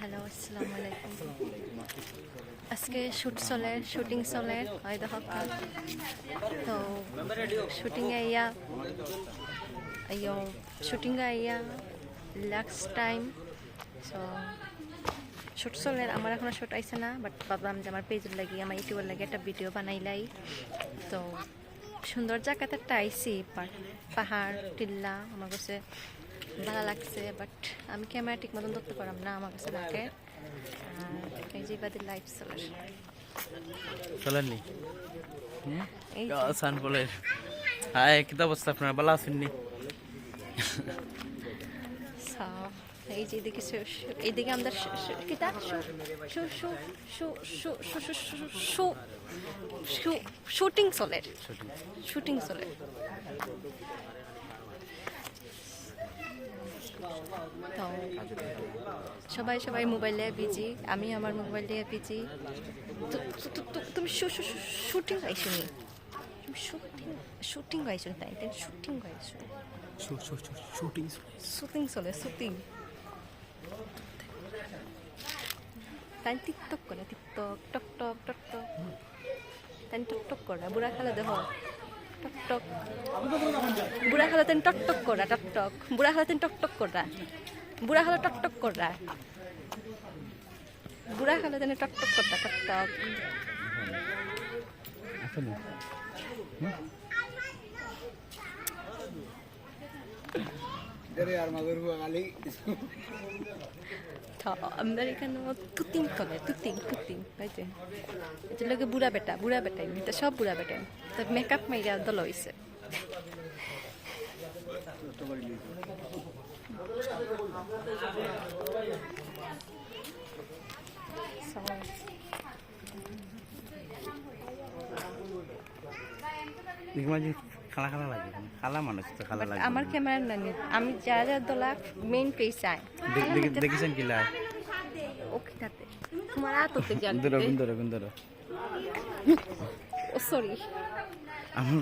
hello আসসালামু আলাইকুম আজকে শুটিং চলে হয় দেখো তো শুটিং আইয়া লাস্ট টাইম সো শুট চলে আমার এখনো শুট আইছে না বাট ভাবলাম যে আমার পেজের লাগি আমার ইউটিউবের লাগি একটা ভিডিও বানাইলাই তো সুন্দর জায়গাতে একটা আইসি পাহাড় টিল্লা আমার কাছে ভালো লাগছে বাট আমি ক্যামেরা ঠিক মতন ধরতে পারলাম না আমার কাছে লাগে এই যে বাদে লাইভ চলেননি সানপলের হাই কিতা অবস্থা আপনার ভালো আছেননি এইদিকে আমাদের শুটিং চলে তো সবাই মোবাইলে বিজি আমি আমার মোবাইল দিয়ে বিজি তুমি শুটিং আইসো নি শুটিং আইসো তাই শুটিং আইসো শুটিং চলে তাই টিকটক করে টিকটক টকটক তাই টকটক করে বুড়া খেলা দেখো টকটক বুড়া খেলা তেন টকটক করা টকটক বুড়া খেলা তেন টকটক করা বুড়া খেলা টকটক করা বুড়া খেলা তেন টকটক করা টকটক আমেরিকানো তুতিং করে তুতিং বুঝছে এটা লোকে বুড়া বেটাই এটা সব বুড়া বেটাই তো মেকআপ মাইরা দল হয়েছে খালা খালা লাগে খালা মানুষ তো খালা লাগে আমার ক্যামেরা নানি আমি যা দলা মেইন পেজ চাই দেখেছেন কি লাই ওকে তাতে তোমার আততে জান গুন্দর ও সরি আমার